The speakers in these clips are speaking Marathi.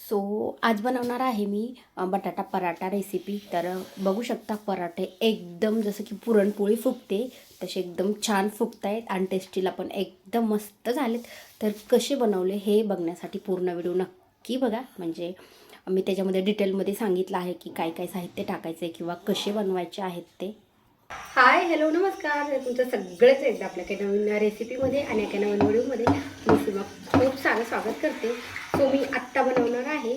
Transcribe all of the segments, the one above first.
सो आज बनवणार आहे मी बटाटा पराठा रेसिपी। तर बघू शकता पराठे एकदम जसं की पुरणपोळी फुगते तसे एकदम छान फुगत आहेत आणि टेस्टीला पण एकदम मस्त झालेत। तर कसे बनवले हे बघण्यासाठी पूर्ण व्हिडिओ नक्की बघा, म्हणजे मी त्याच्यामध्ये डिटेलमध्ये सांगितलं आहे की काय काय साहित्य टाकायचं आहे किंवा कसे बनवायचे आहेत ते। हाय हॅलो नमस्कार, तुमचं सगळंच एकदा आपल्या काही नवीन रेसिपीमध्ये आणि एका नवीन व्हिडिओमध्ये मी सीमा खूप सारं स्वागत करते। सो मी आत्ता बनवणार आहे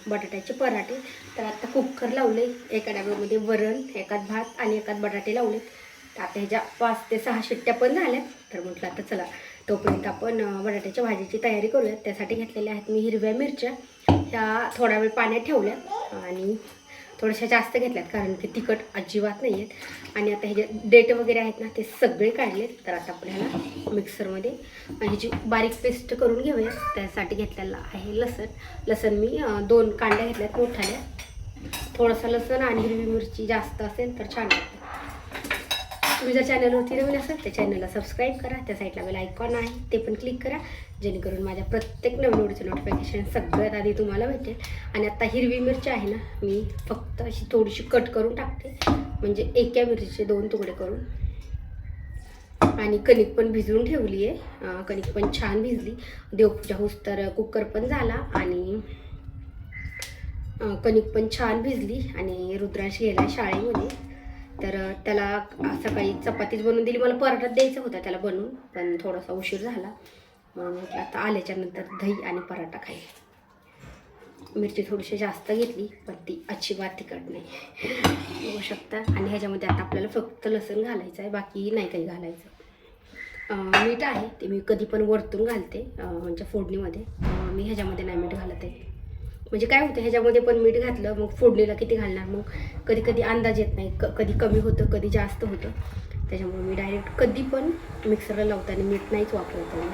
बटाट्याचे पराठे। तर आत्ता कुकर लावले, एका डब्यामध्ये वरण, एकात भात आणि एकात बटाटे लावले। तर आता ह्याच्या 5 ते 6 शिट्ट्या पण झाल्यात। तर म्हटलं आता चला तोपर्यंत आपण बटाट्याच्या भाजीची तयारी करूया। त्यासाठी घेतलेल्या आहेत मी हिरव्या मिरच्या, ह्या थोडा वेळ पाण्यात ठेवल्या आणि थोड्याशा जास्त घेतल्यात कारण की तिखट अजिबात नाही आहेत। आणि आता हे जे डेट वगैरे आहेत ना ते सगळे काढलेत। तर आता आपल्याला मिक्सरमध्ये ह्याची बारीक पेस्ट करून घेऊया। त्यासाठी घेतलेला आहे लसण मी 2 कांड्या घेतल्यात मोठ्याने। थोडासा लसण आणि हिरवी मिरची जास्त असेल तर छान लागते। तुम्ही जर चॅनलवरती नवीन असाल तर चॅनलला सबस्क्राईब करा, त्या साईडला बेल आयकॉन आहे ते पण क्लिक करा, जेणेकरून माझ्या प्रत्येक नवीन व्हिडिओचं नोटिफिकेशन सगळ्यात आधी तुम्हाला भेटेल। आणि आता हिरवी मिरची आहे ना मी फक्त अशी थोडीशी कट करून टाकते, म्हणजे एका मिरचीचे 2 तुकडे करून। आणि कणिक पण भिजवून ठेवली आहे, कणिक पण छान भिजली। देवपूजा होस तर कुकर पण झाला आणि कणिक पण छान भिजली। आणि रुद्रांश गेला शाळेमध्ये, तर त्याला सकाळी चपातीच बनवून दिली, मला पराठा द्यायचा होता त्याला बनवून, पण थोडासा उशीर झाला म्हणून आता आल्याच्या नंतर दही आणि पराठा खाईल। मिरची थोडीशी जास्त घेतली पण ती अजिबात तिखट नाही, बघू शकता। आणि ह्याच्यामध्ये आता आपल्याला फक्त लसूण घालायचं आहे, बाकी नाही काही घालायचं। मीठ आहे ते मी कधी पण वरतून घालते, म्हणजे फोडणीमध्ये मी ह्याच्यामध्ये नाही मीठ घालत आहे। म्हणजे काय होतं ह्याच्यामध्ये पण मीठ घातलं मग फोडणीला किती घालणार, मग कधी कधी अंदाज येत नाही, कधी कमी होतं कधी जास्त होतं। त्याच्यामुळे मी डायरेक्ट कधी पण मिक्सरला लावताना मीठ नाहीच वापरत आहे।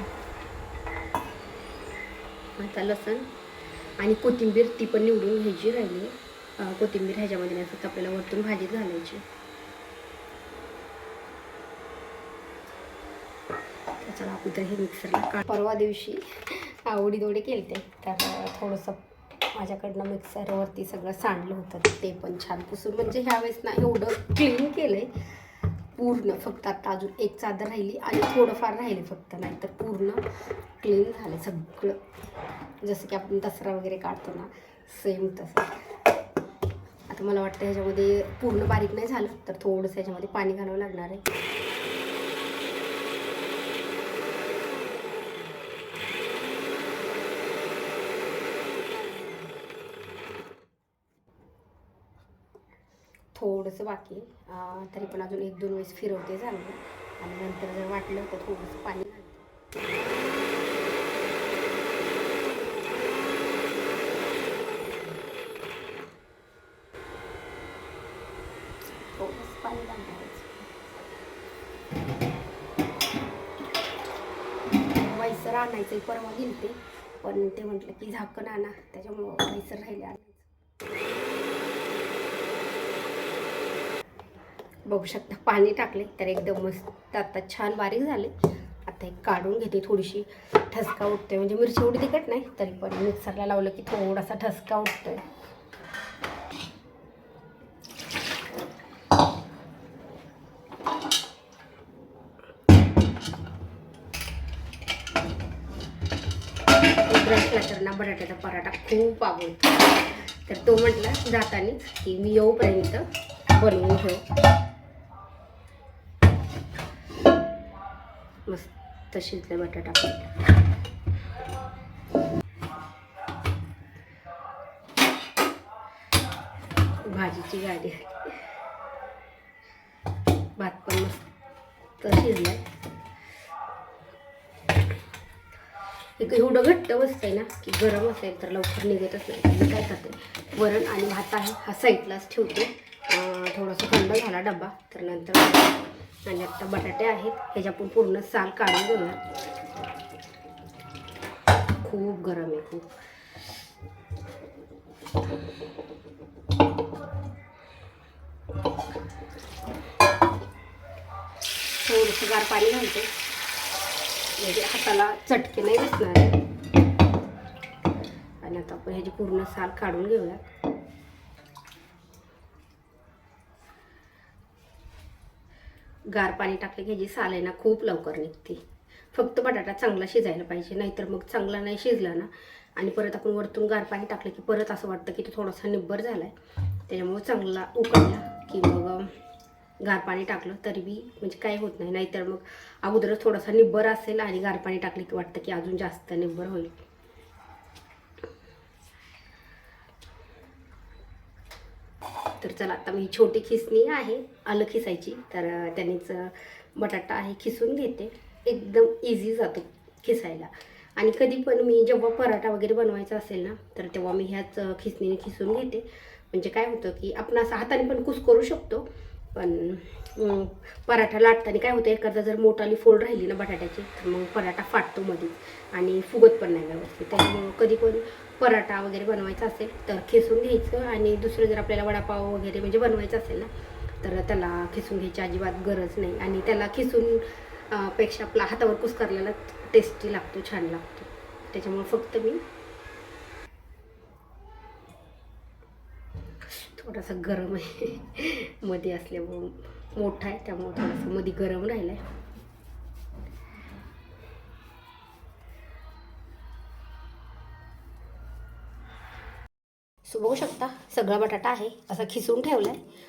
आता लसण आणि कोथिंबीर ती पण निवडून घ्यायची राहिली आहे। कोथिंबीर ह्याच्यामध्ये नाही, फक्त आपल्याला वरतून भाजीत घालायची। चला आपण तर हे मिक्सरला परवा दिवशी आवडीदोडे केलते, तर थोडंसं माझ्याकडनं मिक्सरवरती सगळं सांडलं होतं, ते पण छान पुसून, म्हणजे ह्यावेळेस ना एवढं क्लीन केलं आहे पूर्ण। फक्त आता अजून एक चादर राहिली आणि थोडंफार राहिले फक्त, नाही तर पूर्ण क्लीन झालं सगळं, जसं की आपण दसरा वगैरे काढतो ना सेम तसं। आता मला वाटतं ह्याच्यामध्ये पूर्ण बारीक नाही झालं तर थोडंसं ह्याच्यामध्ये पाणी घालावं लागणार आहे। थोडंसं बाकी तरी पण अजून 1-2 वेळेस फिरवते चांगलं, आणि नंतर जर वाटलं तर थोडंसं पाणी घालते। थोडंसं पाणी घालायचं। वैसर आणायचं परवा गेलते, पण ते म्हटलं की झाकण आणा, त्याच्यामुळं वैसर राहिले आणायचं। बघू शकता पाणी टाकले तर एकदम मस्त आता छान बारीक झाले। आता एक काढून घेते, थोडीशी ठसका उठतोय, म्हणजे मिरची एवढी तिखट नाही तरी पण मिक्सरला लावलं की थोडासा ठसका उठतोय। रुद्रांशला तर ना बटाट्याचा पराठा खूप आवडतो, तर तो म्हटला जातानीच की मी येऊपर्यंत बनवून ठेव। मस्त शिजले बटाटा। भाजीची गाडी, भात पण मस्त शिजलाय। एक एवढं घट्ट बसतंय ना की गरम असेल तर लवकर निघतच नाही। मी काय करते, वरण आणि भात आहे हा साईडलाच ठेवते, थोडंसं थंड झाला डबा तर नंतर। आणि आता बटाटे आहेत ह्याच्या पण पूर्ण साल काढून घेऊया, खूप गरम आहे खूप। थोडंसं गार पाणी घालते, म्हणजे हाताला चटके नाही बसणार। आणि आता आपण ह्याची पूर्ण साल काढून घेऊया. गार पाणी टाकले की ह्याची साल आहे ना खूप लवकर निघते. फक्त बटाटा चांगला शिजायला पाहिजे, नाहीतर मग चांगला नाही शिजला ना आणि परत आपण वरतून गार पाणी टाकलं की परत असं वाटतं की तो थोडासा निब्बर झाला आहे. त्याच्यामुळे चांगला उकळला की मग गार पाणी टाकलं तरी बी म्हणजे काही होत नाही. नाहीतर मग अगोदरच थोडासा निब्बर असेल आणि गार पाणी टाकले की वाटतं की अजून जास्त निब्बर होईल. तर चला आता मी छोटी खिसणी आहे आलं खिसायची, तर त्यांनीच बटाटा आहे खिसून घेते. एकदम इझी जातो खिसायला. आणि कधी पण मी जेव्हा पराठा वगैरे बनवायचा असेल ना तर तेव्हा मी ह्याच खिसणीने खिसून घेते. म्हणजे काय होतं की आपण असं हाताने पण कुस करू शकतो, पण पराठा लाटताना काय होतं एखादा जर मोठाली फोल्ड राहिली ना बटाट्याची तर मग पराठा फाटतो मध्ये आणि फुगत पण नाही व्यवस्थित. त्यामुळं कधी पण पराठा वगैरे बनवायचा असेल तर खिसून घ्यायचं. आणि दुसरं जर आपल्याला वडापाव वगैरे म्हणजे बनवायचं असेल ना तर त्याला खिसून घ्यायची अजिबात गरज नाही. आणि त्याला खिसून पेक्षा आपला हातावर कुस्करलेला टेस्टी लागतो, छान लागतो. त्याच्यामुळे फक्त मी थोडासा गरम आहे मध्ये असल्यामुळं, मोठा आहे त्यामुळे थोडंसं मध्ये गरम राहिलं आहे. सो बघू शकता सगळा बटाटा आहे असा खिसून ठेवला आहे.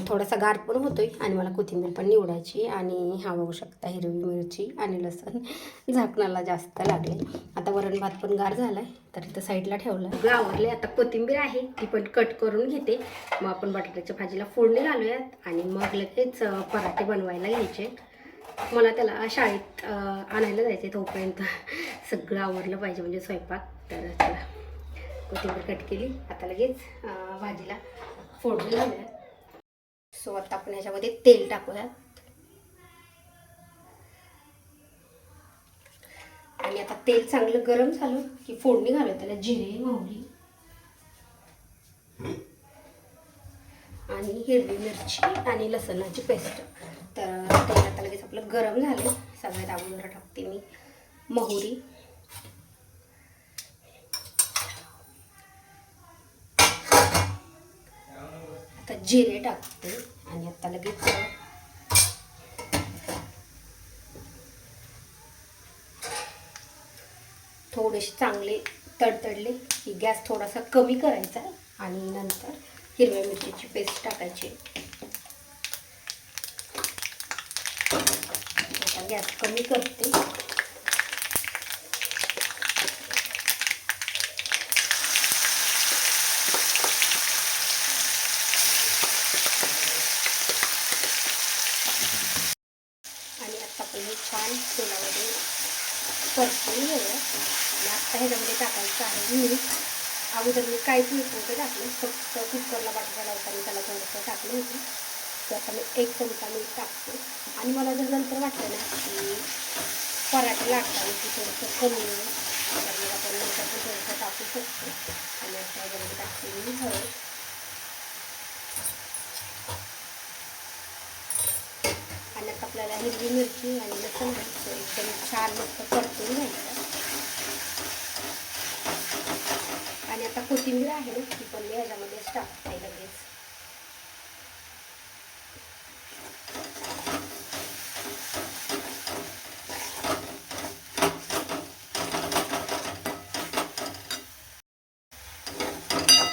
थोडासा गार पण होतोय आणि मला कोथिंबीर पण निवडायची. आणि हा बघू शकता हिरवी मिरची आणि लसूण झाकणाला जास्त लागले. आता वरण भात पण गार झाला आहे तर इथं साईडला ठेवला. सगळं आवरले. आता कोथिंबीर आहे ती पण कट करून घेते. मग आपण बटाट्याच्या भाजीला फोडणी घालूयात आणि मग लगेच पराठे बनवायला घ्यायचे. मला त्याला शाळेत आणायला जायचं आहे, तोपर्यंत सगळं आवरलं पाहिजे म्हणजे स्वयंपाक. तर चला कोथिंबीर कट केली, आता लगेच भाजीला फोडणी घालूया. सो आता आपण ह्याच्यामध्ये तेल टाकूयात आणि आता तेल चांगलं गरम झालं की फोडणी घालूया त्याला जिरे, मोहरी आणि हिरवी मिरची आणि लसणाची पेस्ट. तर तेल आता लगेच आपलं गरम झालं. सगळ्यात अगोदर टाकते मी मोहरी, आता जिरे टाकते आणि आता लगेच थोडेसे चांगले तडतडले की गॅस थोडासा कमी करायचा आणि नंतर हिरव्या मिरचीची पेस्ट टाकायची. आता गॅस कमी करते. आणि आता आपण हे छान तेलामध्ये परतून घेऊया. आणि आता ह्याच्यामध्ये टाकायचं आहे मीठ. अगोदर मी काहीच मीठ नव्हतं टाकलं, फक्त कुकरला बटाटा लावताना त्याला थोडंसं टाकलं होतं. तर आता मी 1 चमचा मीठ टाकते. आणि मला जर नंतर वाटलं ना की पराठा लाटताना की थोडंसं कमी आहे तर मग आपण नंतर पण थोडंसं टाकू शकतो. आणि आता ह्याच्यामध्ये टाकते मी हळद आणि आता आपल्याला हिरवी मिरची आणि लसूण एकदम छान मस्त परतून घ्यायचं. आणि आता कोथिंबीर आहे ना ती पण मी ह्याच्यामध्येच टाकते लगेच.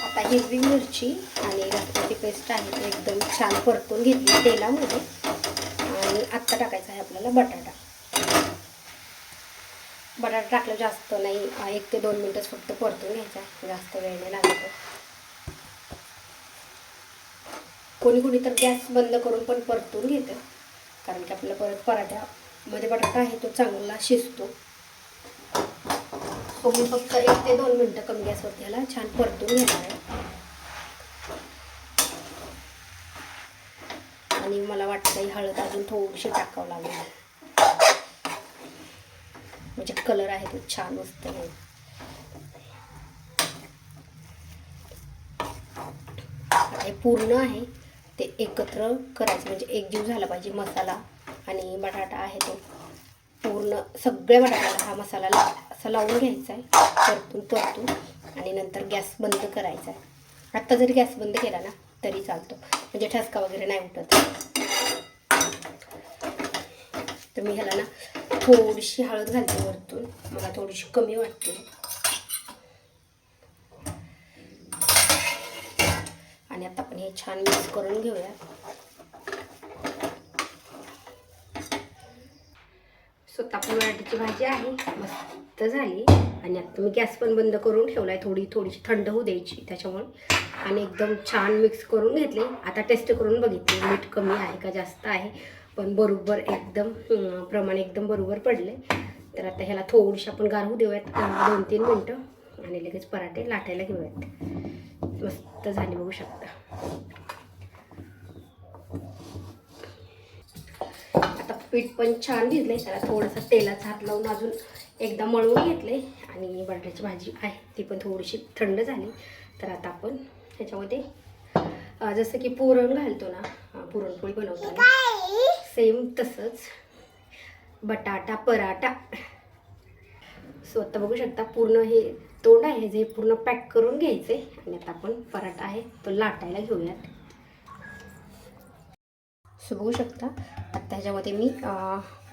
आता हिरवी मिरची आणि लसणाची पेस्ट आहे ती एकदम छान परतून घेतली तेलामध्ये. आणि आत्ता टाकायचा आहे आपल्याला बटाटा. बटाटा टाकलं जास्त नाही, 1 ते 2 मिनटच फक्त परतून घ्यायचा, जास्त वेळ नाही लागत. कोणी कोणी तर गॅस बंद करून पण परतून घेतं, कारण की आपल्याला परत पराठ्यामध्ये बटाटा आहे तो चांगला शिजतो. तो मी फक्त 1 ते 2 मिनटं कमी गॅसवरती ह्याला छान परतून घेणार आहे. आणि मला वाटतं हळद अजून थोडीशी टाकावं लागेल, म्हणजे कलर आहे तो छान मस्त आहे. हे पूर्ण आहे ते एकत्र करायचं, म्हणजे एकजीव झाला पाहिजे मसाला आणि बटाटा आहे तो पूर्ण. सगळ्या बटाट्याला हा मसाला असा लावून घ्यायचा आहे परतून परतून. आणि नंतर गॅस बंद करायचा आहे. आत्ता जरी गॅस बंद केला ना तरी चालतो, म्हणजे ठसका वगैरे नाही उठत. तर मी ह्याला ना थोडीशी हळद घालते वरतून, मला थोडीशी कमी वाटते. आणि आता आपण हे छान मिक्स करून घेऊया. तापून बटाट्याची भाजी आहे, मस्त झाली. आणि आता मी गॅस पण बंद करून ठेवला आहे, थोडीशी थंड होऊ द्यायची त्याच्यामुळे. आणि एकदम छान मिक्स करून घेतले. आता टेस्ट करून बघितले, मीठ कमी आहे का जास्त आहे, पण बरोबर एकदम प्रमाण एकदम बरोबर पडले. तर आता ह्याला थोडीशी आपण गार होऊ देऊयात 2-3 मिनटं, आणि लगेच पराठे लाटायला घेऊयात. मस्त झाले बघू शकता. आता पीठ पण छान भिजले, त्याला थोडंसं तेलाचा हात लावून अजून एकदा मळून घेतले. आणि बटाट्याची भाजी आहे ती पण थोडीशी थंड झाली. तर आता आपण ह्याच्यामध्ये जसं की पुरण घालतो ना, पुरणपोळी बनवताना सेम तसंच बटाटा पराठा. सो आता बघू शकता पूर्ण हे तोंड आहे जे पूर्ण पॅक करून घ्यायचे. आणि आता आपण पराठा आहे तो लाटायला घेऊयात. सो बघू शकता आता ह्याच्यामध्ये मी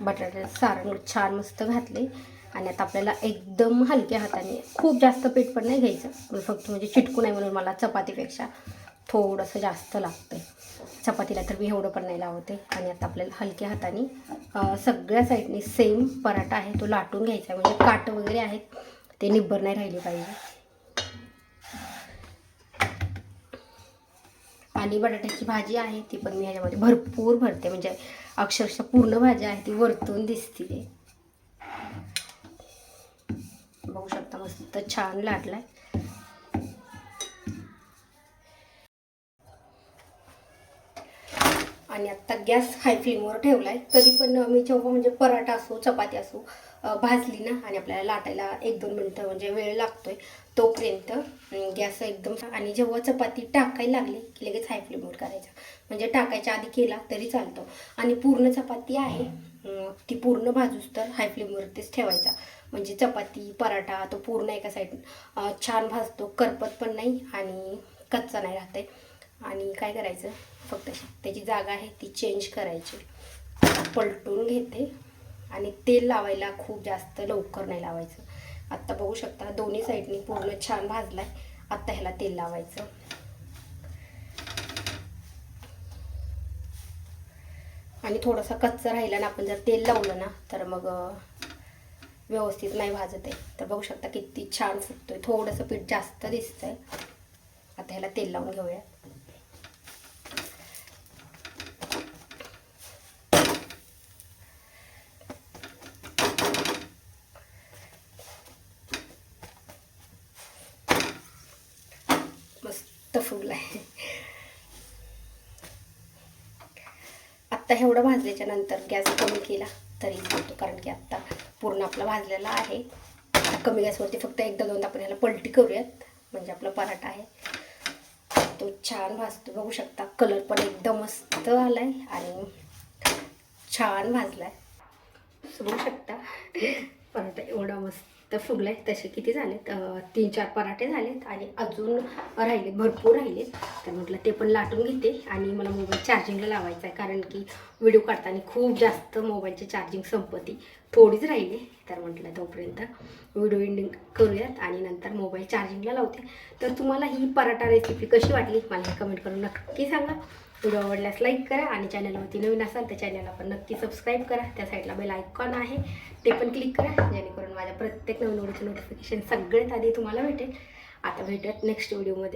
बटाट्याचं सारण छान मस्त घातले. आणि आता आपल्याला एकदम हलक्या हाताने, खूप जास्त पीठ पण नाही घ्यायचं, पण फक्त म्हणजे चिटकू नाही म्हणून मला चपातीपेक्षा थोडंसं जास्त लागतं. चपातीला तर मी एवढं पण नाही लावते. आणि आता आपल्याला हलक्या हाताने सगळ्या साईडने सेम पराठा आहे तो लाटून घ्यायचा आहे, म्हणजे काट वगैरे आहेत ते निब्बर नाही राहिले पाहिजे. आणि बटाट्याची भाजी आहे ती पण मी ह्याच्यामध्ये भरपूर भरते, म्हणजे अक्षरशः पूर्ण भाजी आहे ती वरतून दिसते. बघू शकता मस्त छान लाटलाय. आणि आत्ता गॅस हाय फ्लेमवर ठेवला आहे. कधी पण मी जेव्हा म्हणजे पराठा असो चपाती असो भाजली ना आणि आपल्याला लाटायला 1-2 मिनटं म्हणजे वेळ लागतोय, तोपर्यंत गॅस एकदम. आणि जेव्हा चपाती टाकायला लागली की लगेच हाय फ्लेमवर करायचा, म्हणजे टाकायच्या आधी केला तरी चालतो. आणि पूर्ण चपाती आहे ती पूर्ण भाजूस तर हाय फ्लेमवरतीच ठेवायचा, म्हणजे चपाती पराठा तो पूर्ण एका साईड छान भाजतो, करपत पण नाही आणि कच्चा नाही राहते. आणि काय करायचं, फक्त त्याची जागा आहे ती चेंज करायची. पलटून घेते. आणि तेल लावायला खूप जास्त लवकर नाही लावायचं. आत्ता बघू शकता दोन्ही साईडनी पूर्ण छान भाजलाय. आत्ता ह्याला तेल लावायचं. आणि थोडासा कच्चा राहिला ना आपण जर तेल लावलं ना तर मग व्यवस्थित नाही भाजत आहे. तर बघू शकता किती छान फुटतोय, थोडंसं पीठ जास्त दिसतंय. आता ह्याला तेल लावून घेऊया. मस्त फुगलाय. आत्ता एवढं भाजल्याच्या नंतर गॅस कमी केला तरी चालतो, कारण की आत्ता पूर्ण आपला भाजलेला आहे. आता कमी गॅसवरती फक्त 1-2दा आपण ह्याला पलटी करूयात, म्हणजे आपला पराठा आहे तो छान भाजतो. बघू शकता कलर पण एकदम मस्त आलाय आणि छान भाजलाय. बघू शकता पराठा एवढा मस्त फुगलाय. तसे किती झालेत, 3-4 पराठे झालेत आणि अजून राहिलेत, भरपूर राहिलेत. तर म्हटलं ते पण लाटून घेते. आणि मला मोबाईल चार्जिंगला लावायचा आहे, कारण की व्हिडिओ काढताना खूप जास्त मोबाईलची चार्जिंग संपत्ती, थोडीच राहिली. तर म्हटलं तोपर्यंत व्हिडिओ एंडिंग करूयात आणि नंतर मोबाईल चार्जिंगला लावते. तर तुम्हाला ही पराठा रेसिपी कशी वाटली मला कमेंट करून नक्की सांगा. व्हिडिओ आवडल्यास लाईक करा आणि चॅनलवरती नवीन असाल तर चॅनलला पण नक्की सबस्क्राईब करा. त्या साईडला बेल आयकॉन आहे ते पण क्लिक करा, जेणेकरून माझ्या प्रत्येक नवीन व्हिडिओचे नोटिफिकेशन सगळ्यात आधी तुम्हाला भेटेल. आता भेटूयात नेक्स्ट व्हिडिओमध्ये.